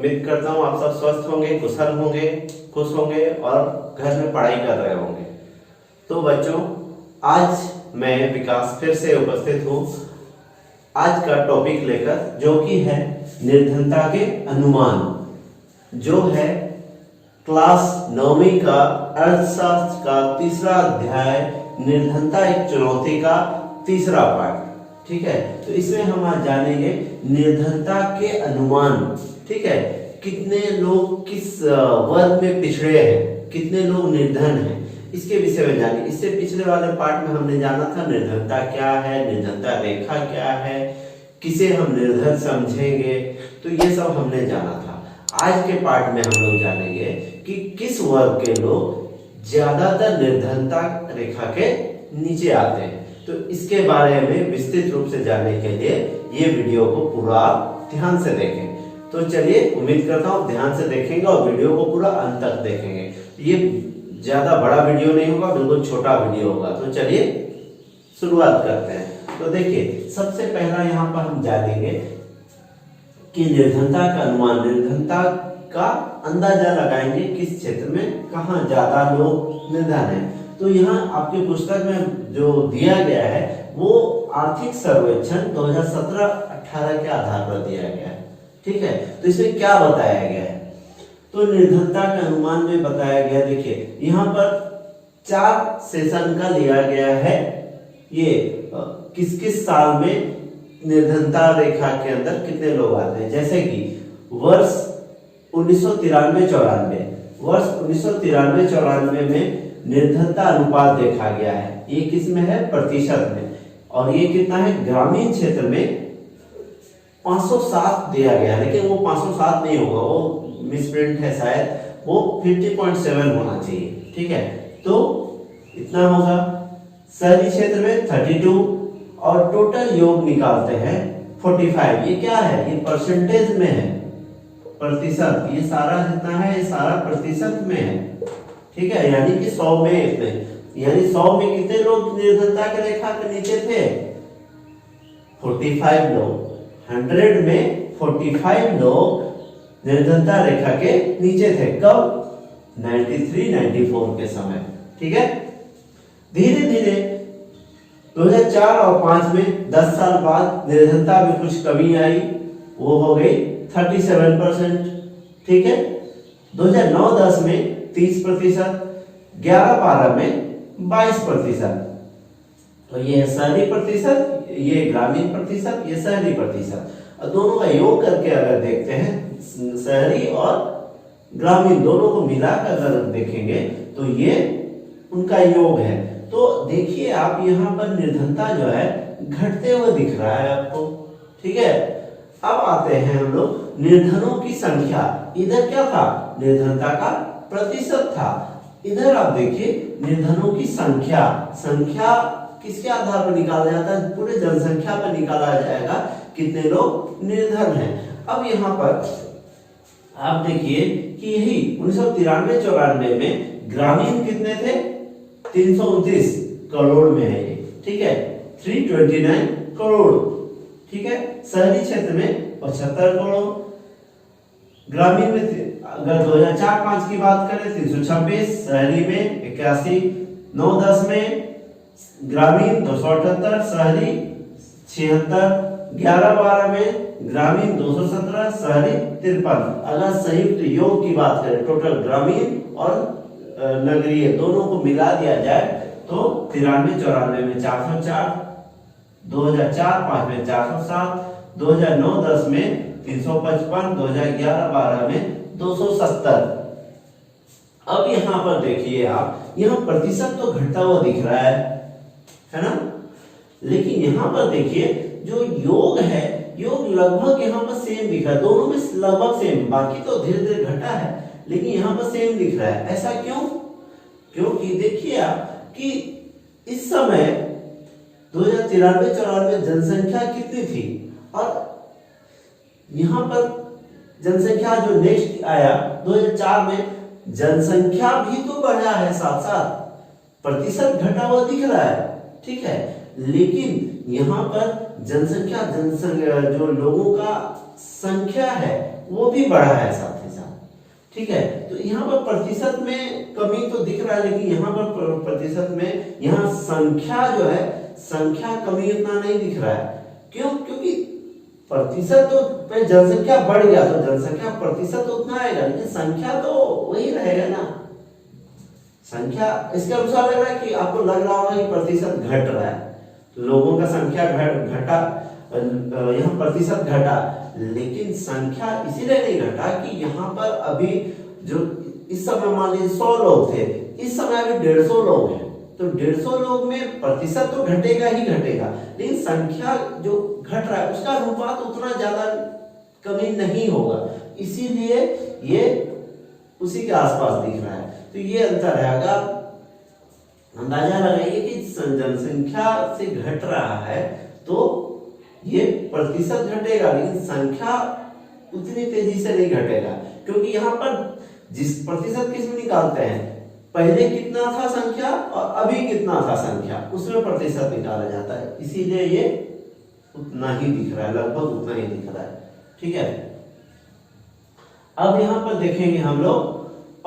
उम्मीद करता हूँ आप सब स्वस्थ होंगे, कुशल होंगे, खुश होंगे और घर में पढ़ाई कर रहे होंगे। तो बच्चों, आज मैं विकास फिर से उपस्थित हूँ आज का टॉपिक लेकर, जो कि है निर्धनता के अनुमान, जो है क्लास 9वीं का अर्थशास्त्र का तीसरा अध्याय निर्धनता एक चुनौती का तीसरा पार्ट। ठीक है, तो इसमें हम आज जानेंगे निर्धनता के अनुमान। ठीक है, कितने लोग किस वर्ग में पिछड़े हैं, कितने लोग निर्धन हैं, इसके विषय में जानेंगे। इससे पिछले वाले पार्ट में हमने जाना था निर्धनता क्या है, निर्धनता रेखा क्या है, किसे हम निर्धन समझेंगे, तो ये सब हमने जाना था। आज के पार्ट में हम लोग जानेंगे कि किस वर्ग के लोग ज्यादातर निर्धनता रेखा के नीचे आते हैं। तो इसके बारे में विस्तृत रूप से जानने के लिए ये वीडियो को पूरा ध्यान से देखें। तो चलिए, उम्मीद करता हूँ ध्यान से देखेंगे और वीडियो को पूरा अंत तक देखेंगे। ये ज्यादा बड़ा वीडियो नहीं होगा, बिल्कुल छोटा वीडियो होगा। तो चलिए शुरुआत करते हैं। तो देखिए, सबसे पहला यहाँ पर हम जानेंगे कि निर्धनता का अनुमान, निर्धनता का अंदाजा लगाएंगे किस क्षेत्र में कहाँ ज्यादा लोग निर्धन हैं। तो यहाँ आपकी पुस्तक में जो दिया गया है वो आर्थिक सर्वेक्षण 2017-18 के आधार पर दिया गया है। ठीक है, तो इसमें क्या बताया गया है, तो निर्धनता के अनुमान में बताया गया, देखिए यहाँ पर 4 सेशन का लिया गया है। ये किस किस साल में निर्धनता रेखा के अंदर कितने लोग आते हैं, जैसे कि वर्ष 1993-94, वर्ष 1993-94 में निर्धनता अनुपात देखा गया है। ये किस में है, प्रतिशत में, और ये कितना है, ग्रामीण क्षेत्र में 507 दिया गया है, लेकिन वो 507 नहीं होगा, वो मिसप्रिंट है शायद, वो 50.7 होना चाहिए। ठीक है, तो इतना होगा। शहरी क्षेत्र में 32 और टोटल योग निकालते हैं 45। ये क्या है, ये परसेंटेज में है, प्रतिशत, ये सारा जितना है ये सारा प्रतिशत में है। ठीक है, यानी कि 100 में इतने, यानी 100 में कितने लोग निर्धनता की रेखा के नीचे थे, 45 लोग। 100 में 45 लोग निर्धनता रेखा के नीचे थे। कब, 93-94 के समय। ठीक है, धीरे धीरे 2004 और 5 में 10 साल बाद निर्धनता में कुछ कमी आई, वो हो गई 37%। ठीक है, 2009-10 में 30%, 11-12 में 22%। तो ये है शहरी प्रतिशत, ये ग्रामीण प्रतिशत, ये शहरी प्रतिशत। और दोनों का योग करके अगर देखते हैं, शहरी और ग्रामीण दोनों को मिलाकर अगर देखेंगे तो ये उनका योग है। तो देखिए आप, यहाँ पर निर्धनता जो है घटते हुए दिख रहा है आपको। ठीक है, अब आते हैं हम लोग निर्धनों की संख्या। इधर क्या था, निर्धनता का प्रतिशत था। इधर आप देखिए निर्धनों की संख्या, संख्या किसके आधार पर निकाला जाता है, पूरे जनसंख्या पर निकाला जाएगा कितने लोग निर्धन हैं। अब यहाँ पर आप देखिए कि यही 1993-94 में ग्रामीण कितने थे, 329 करोड़ में है ये। ठीक है, 329 करोड़। ठीक है, शहरी क्षेत्र में 75 करोड़, ग्रामीण में अगर 2004-5 की बात करें 326, शहरी में 81, 9-10 में ग्रामीण 278, शहरी 76, 11-12 में ग्रामीण 217, शहरी 53। अगर संयुक्त योग की बात करें, टोटल ग्रामीण और नगरीय दोनों को मिला दिया जाए तो 93-94 में 404, 2004-5 में 407, 2009-10 में 355, 2011-12 में 270। अब यहाँ पर देखिए आप, यहाँ प्रतिशत तो घटता हुआ दिख रहा है ना, लेकिन यहाँ पर देखिए जो योग है, योग लगभग यहाँ पर सेम दिख रहा है, दोनों में लगभग सेम, बाकी तो धीरे धीरे घटा है, लेकिन यहाँ पर सेम दिख रहा है। ऐसा क्यों, क्योंकि देखिए आप कि इस समय 2093-94 जनसंख्या कितनी थी, और यहाँ पर जनसंख्या जो नेक्स्ट आया 2004 में, जनसंख्या भी तो बढ़ा है, साथ साथ प्रतिशत घटा हुआ दिख रहा है। ठीक है, लेकिन यहाँ पर जनसंख्या जो लोगों का संख्या है वो भी बढ़ा है साथ ही साथ, ठीक है। तो यहाँ पर प्रतिशत में कमी तो दिख रहा है, लेकिन यहाँ पर प्रतिशत में यहाँ संख्या जो है, संख्या कमी उतना नहीं दिख रहा है। क्यों? क्योंकि प्रतिशत तो पे जनसंख्या बढ़ गया तो जनसंख्या प्रतिशत तो उतना आएगा, लेकिन संख्या तो वही रहेगा ना। संख्या इसके अनुसार लग रहा है कि आपको लग रहा होगा कि प्रतिशत घट रहा है, लोगों का संख्या घटा, यहाँ प्रतिशत घटा, लेकिन संख्या इसीलिए नहीं घटा कि यहाँ पर अभी जो इस समय मान लीजिए 100 लोग थे, इस समय अभी 150 लोग हैं, तो 150 लोग में प्रतिशत तो घटेगा ही घटेगा, लेकिन संख्या जो घट रहा है उसका अनुपात उतना ज्यादा कमी नहीं होगा, इसीलिए ये उसी के आसपास दिख रहा है। तो ये अंतर है। अगर अंदाजा लगाइए कि जनसंख्या से घट रहा है तो ये प्रतिशत घटेगा, लेकिन संख्या उतनी तेजी से नहीं घटेगा, क्योंकि यहाँ पर जिस प्रतिशत किसमें निकालते हैं, पहले कितना था संख्या और अभी कितना था संख्या, उसमें प्रतिशत निकाला जाता है, इसीलिए ये उतना ही दिख रहा है, लगभग उतना ही दिख रहा है, ठीक है। अब यहाँ पर देखेंगे हम लोग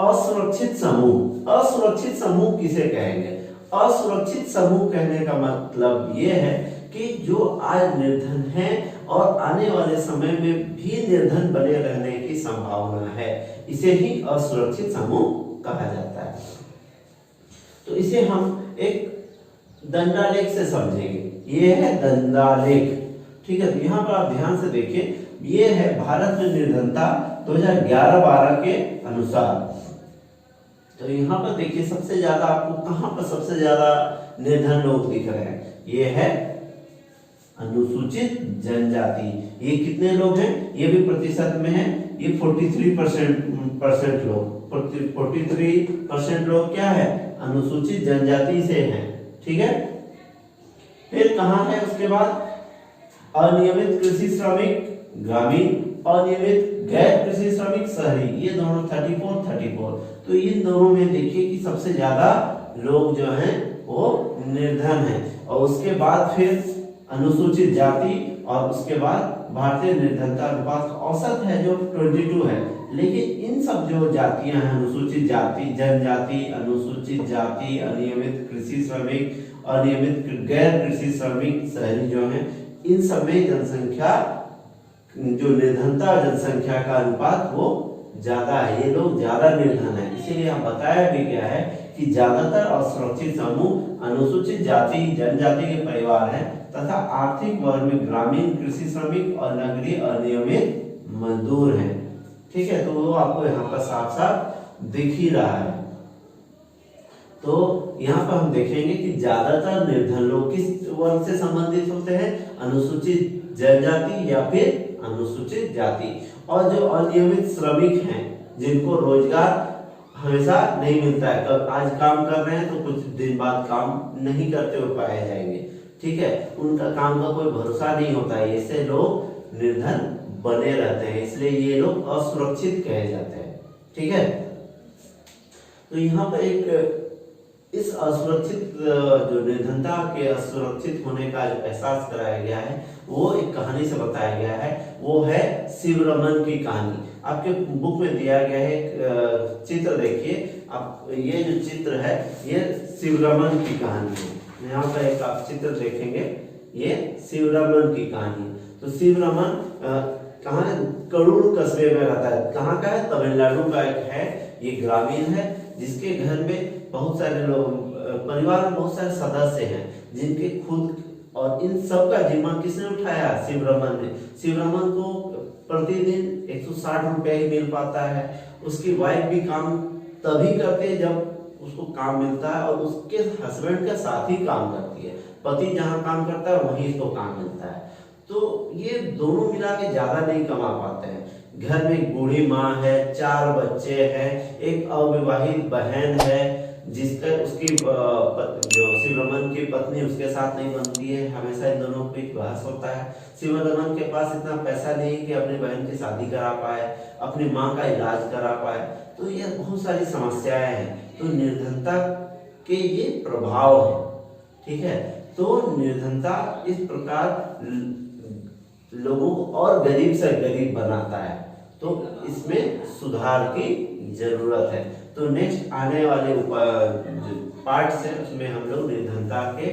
असुरक्षित समूह। असुरक्षित समूह किसे कहेंगे? असुरक्षित समूह कहने का मतलब ये है कि जो आज निर्धन है और आने वाले समय में भी निर्धन बने रहने की संभावना है, इसे ही असुरक्षित समूह कहा जाता है। तो इसे हम एक दंडालेख से समझेंगे। ये है दंडालेख, ठीक है। तो यहाँ पर आप ध्यान से देखिए, ये है भारत में निर्धनता 2011-12 के अनुसार। तो यहाँ पर देखिए सबसे ज्यादा आपको कहाँ पर सबसे ज्यादा निर्धन लोग दिख रहे हैं, ये है अनुसूचित जनजाति। ये कितने लोग हैं? ये भी प्रतिशत में है, ये 43% लोग, 43% लोग क्या है? अनुसूचित जनजाति से हैं, ठीक है। फिर कहाँ है उसके बाद? अनियमित कृषि श्रमिक ग्रामीण, अनियमित गैर कृषि श्रमिक शहरी, ये दोनों 34। तो इन दोनों में देखिए कि सबसे ज्यादा लोग जो हैं वो निर्धन हैं, और उसके बाद फिर अनुसूचित जाति, और उसके बाद भारतीय निर्धनता अनुपात का औसत है जो 22 है। लेकिन इन सब जो जातियां हैं, अनुसूचित जाति, जनजाति, अनुसूचित जाति, अनियमित कृषि श्रमिक, अनियमित गैर कृषि श्रमिक शहरी जो हैं, इन सब में जनसंख्या जो निर्धनता जनसंख्या का अनुपात वो ज्यादा है, ये लोग ज्यादा निर्धन है। इसीलिए हम बताया भी गया है कि ज्यादातर असुरक्षित समूह अनुसूचित जाति जनजाति के परिवार हैं तथा आर्थिक वर्ग में ग्रामीण कृषि श्रमिक और नगरीय अनियमित मजदूर हैं, ठीक है। तो वो आपको यहाँ पर साफ साफ दिख ही रहा है। तो यहाँ पर हम देखेंगे कि ज्यादातर निर्धन लोग किस वर्ग से संबंधित होते हैं? अनुसूचित जनजाति या फिर अनुसूचित जाति। और जो अनियमित श्रमिक हैं, जिनको रोजगार हमेशा नहीं मिलता है, कब आज काम कर रहे हैं तो कुछ दिन बाद काम नहीं करते हुए पाए जाएंगे, ठीक है, उनका काम का कोई भरोसा नहीं होता है, ऐसे लोग निर्धन बने रहते हैं, इसलिए ये लोग असुरक्षित कहे जाते हैं, ठीक है। तो यहाँ पर एक इस असुरक्षित जो निर्धनता के असुरक्षित होने का जो एहसास कराया गया है वो एक कहानी से बताया गया है, वो है शिवरमन की कहानी। आपके बुक में दिया गया है एक चित्र, देखिए आप, ये जो चित्र है ये शिवरमन की कहानी है। यहाँ पर एक आप चित्र देखेंगे, ये शिवरमन की कहानी। तो शिवरमन कहाँ है? करूर कस्बे में रहता है। कहाँ का है? तमिलनाडु का एक है, ये ग्रामीण है, जिसके घर में बहुत सारे लोग, परिवार में बहुत सारे सदस्य हैं, जिनके खुद, और इन सब का जिम्मा किसने उठाया? शिवरमन ने। शिवरमन को प्रतिदिन 160 रुपए ही मिल पाता है। उसकी वाइफ भी काम तभी करती है जब उसको काम मिलता है, और उसके हस्बैंड के साथ ही काम करती है। पति जहाँ काम करता है वहीं इसको काम मिलता है। तो ये दोनों मिला के ज्यादा नहीं कमा पाते हैं। घर में एक बूढ़ी माँ है, 4 बच्चे हैं, एक अविवाहित बहन है, जिसका उसकी जो शिवरमन की पत्नी उसके साथ नहीं बनती है, हमेशा इन दोनों को बहस होता है। शिवरमन के पास इतना पैसा नहीं कि अपनी बहन की शादी करा पाए, अपनी माँ का इलाज करा पाए, तो ये बहुत सारी समस्याएं हैं। तो निर्धनता के ये प्रभाव है, ठीक है। तो निर्धनता इस प्रकार लोगों को और गरीब से गरीब बनाता है, तो इसमें सुधार की जरूरत है। तो नेक्स्ट आने वाले पार्ट से उसमें हम लोग निर्धनता के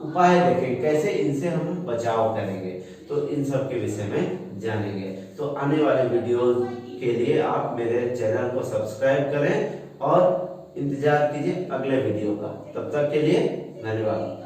उपाय देखेंगे, कैसे इनसे हम बचाव करेंगे, तो इन सब के विषय में जानेंगे। तो आने वाले वीडियो के लिए आप मेरे चैनल को सब्सक्राइब करें और इंतजार कीजिए अगले वीडियो का। तब तक के लिए धन्यवाद।